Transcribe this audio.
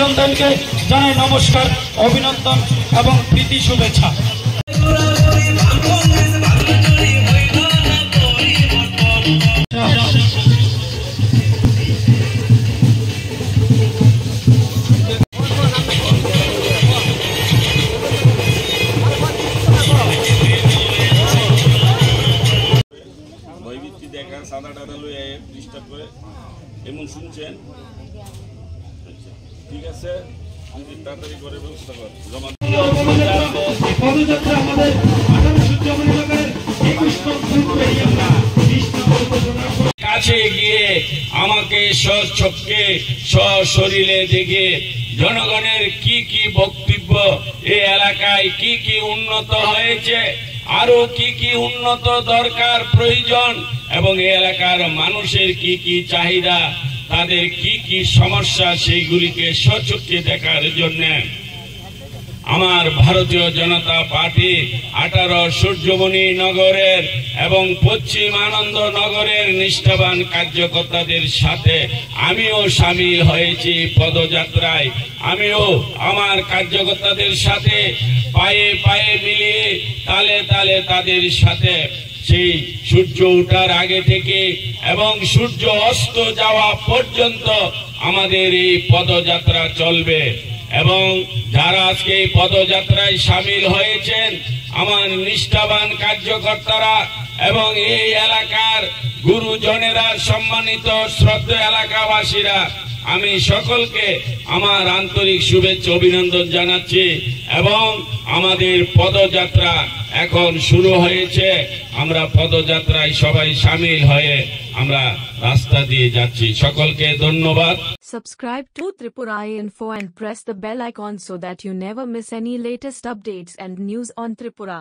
সন্তানকে জানাই নমস্কার, অভিনন্দন এবং প্রীতি শুভেচ্ছা। দেখা সাদা টাদা লইয়া ডিস্টার্ব করে এমন শুনছেন। ঠিক আছে, আমি তাড়াতাড়ি করে ব্যবস্থা কর জমা পদযাত্রা আমাদের 18 কাছে গিয়ে আমাকে স্বচক্ষে সশরীরে দেখে জনগণের কি কি বক্তব্য, এই এলাকায় কি কি উন্নত হয়েছে, আরো কি কি উন্নত দরকার প্রয়োজন, এবং এই এলাকার মানুষের কি কি চাহিদা, তাদের কি কি সমস্যা, সেইগুলিকে স্বচক্ষে দেখার জন্য আমার ভারতীয় জনতা পার্টি 18 সূর্যমণি নগরের এবং পশ্চিম আনন্দ নগরের নিষ্ঠাবান কার্যকর্তাদের সাথে আমিও সামিল হয়েছি পদযাত্রায়। আমিও আমার কার্যকর্তাদের সাথে পায়ে পায়ে মিলিয়ে তালে তালে তাদের সাথে সেই সূর্য ওঠার আগে থেকে এবং সূর্য অস্ত যাওয়া পর্যন্ত আমাদের এই পদযাত্রা চলবে। এবং যারা আজকে এই পদযাত্রায় সামিল হয়েছেন, আমার নিষ্ঠাবান কার্যকর্তারা এবং এই এলাকার গুরুজনেরা, সম্মানিত শ্রদ্ধা এলাকাবাসীরা, আমি সকলকে আমার আন্তরিক শুভেচ্ছা অভিনন্দন জানাচ্ছি। এবং আমাদের পদযাত্রা এখন শুরু হয়েছে। আমরা পদযাত্রায় সবাই সামিল হয়ে আমরা রাস্তা দিয়ে যাচ্ছি। সকলকে ধন্যবাদ। Subscribe to Tripura Info and press the bell icon so that you never miss any latest updates and news on Tripura.